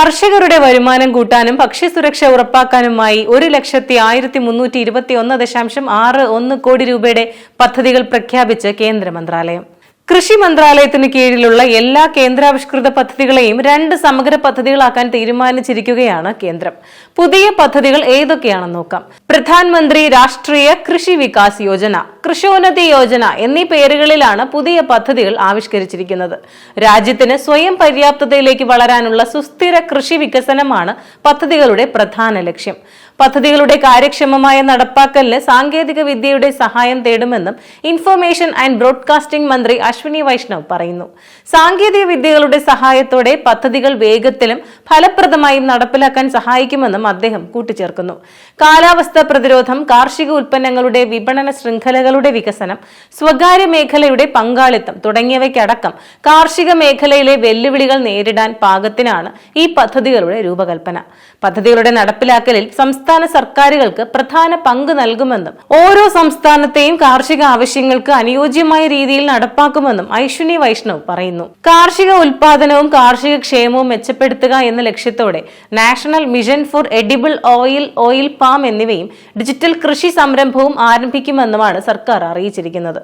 കർഷകരുടെ വരുമാനം കൂട്ടാനും ഭക്ഷ്യസുരക്ഷ ഉറപ്പാക്കാനുമായി 1,1321.61 കോടി രൂപയുടെ പദ്ധതികൾ പ്രഖ്യാപിച്ച് കേന്ദ്ര മന്ത്രാലയം. കൃഷി മന്ത്രാലയത്തിന് കീഴിലുള്ള എല്ലാ കേന്ദ്രാവിഷ്കൃത പദ്ധതികളെയും 2 സമഗ്ര പദ്ധതികളാക്കാൻ തീരുമാനിച്ചിരിക്കുകയാണ് കേന്ദ്രം. പുതിയ പദ്ധതികൾ ഏതൊക്കെയാണെന്ന് നോക്കാം. പ്രധാനമന്ത്രി രാഷ്ട്രീയ കൃഷി വികാസ് യോജന, കൃഷോന്നതി യോജന എന്നീ പേരുകളിലാണ് പുതിയ പദ്ധതികൾ ആവിഷ്കരിച്ചിരിക്കുന്നത്. രാജ്യത്തിന് സ്വയം പര്യാപ്തതയിലേക്ക് വളരാനുള്ള സുസ്ഥിര കൃഷി വികസനമാണ് പദ്ധതികളുടെ പ്രധാന ലക്ഷ്യം. പദ്ധതികളുടെ കാര്യക്ഷമമായ നടപ്പാക്കലിന് സാങ്കേതിക വിദ്യയുടെ സഹായം തേടുമെന്നും ഇൻഫർമേഷൻ ആൻഡ് ബ്രോഡ്കാസ്റ്റിംഗ് മന്ത്രി അശ്വിനി വൈഷ്ണവ് പറയുന്നു. സാങ്കേതിക വിദ്യകളുടെ സഹായത്തോടെ പദ്ധതികൾ വേഗത്തിലും ഫലപ്രദമായും നടപ്പിലാക്കാൻ സഹായിക്കുമെന്നും അദ്ദേഹം കൂട്ടിച്ചേർക്കുന്നു. കാലാവസ്ഥാ പ്രതിരോധം, കാർഷിക ഉൽപ്പന്നങ്ങളുടെ വിപണന ശൃംഖലകളുടെ വികസനം, സ്വകാര്യ മേഖലയുടെ പങ്കാളിത്തം തുടങ്ങിയവയ്ക്കടക്കം കാർഷിക മേഖലയിലെ വെല്ലുവിളികൾ നേരിടാൻ പാകത്തിനാണ് ഈ പദ്ധതികളുടെ രൂപകൽപ്പന. പദ്ധതികളുടെ നടപ്പിലാക്കലിൽ സംസ്ഥാന സർക്കാരുകൾക്ക് പ്രധാന പങ്ക് നൽകുമെന്നും ഓരോ സംസ്ഥാനത്തെയും കാർഷിക ആവശ്യങ്ങൾക്ക് അനുയോജ്യമായ രീതിയിൽ നടപ്പാക്കുമെന്നും അശ്വിനി വൈഷ്ണവ് പറയുന്നു. കാർഷിക ഉൽപാദനവും കാർഷിക ക്ഷേമവും മെച്ചപ്പെടുത്തുക എന്ന ലക്ഷ്യത്തോടെ national mission for edible oil, oil palm എന്നിവയും ഡിജിറ്റൽ കൃഷി സംരംഭവും ആരംഭിക്കുമെന്നുമാണ് സർക്കാർ അറിയിച്ചിരിക്കുന്നത്.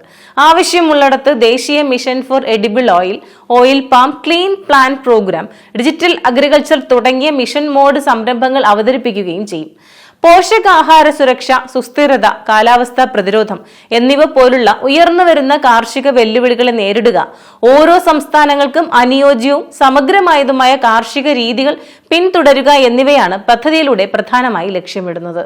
ആവശ്യമുള്ളിടത്ത് ദേശീയ mission for edible oil, oil palm, clean plan programme, digital agriculture തുടങ്ങിയ മിഷൻ മോഡ് സംരംഭങ്ങൾ അവതരിപ്പിക്കുകയും ചെയ്യും. പോഷകാഹാര സുരക്ഷ, സുസ്ഥിരത, കാലാവസ്ഥാ പ്രതിരോധം എന്നിവ പോലുള്ള ഉയർന്നുവരുന്ന കാർഷിക വെല്ലുവിളികളെ നേരിടുക, ഓരോ സംസ്ഥാനങ്ങൾക്കും അനുയോജ്യവും സമഗ്രമായതുമായ കാർഷിക രീതികൾ പിന്തുടരുക എന്നിവയാണ് പദ്ധതിയിലൂടെ പ്രധാനമായി ലക്ഷ്യമിടുന്നത്.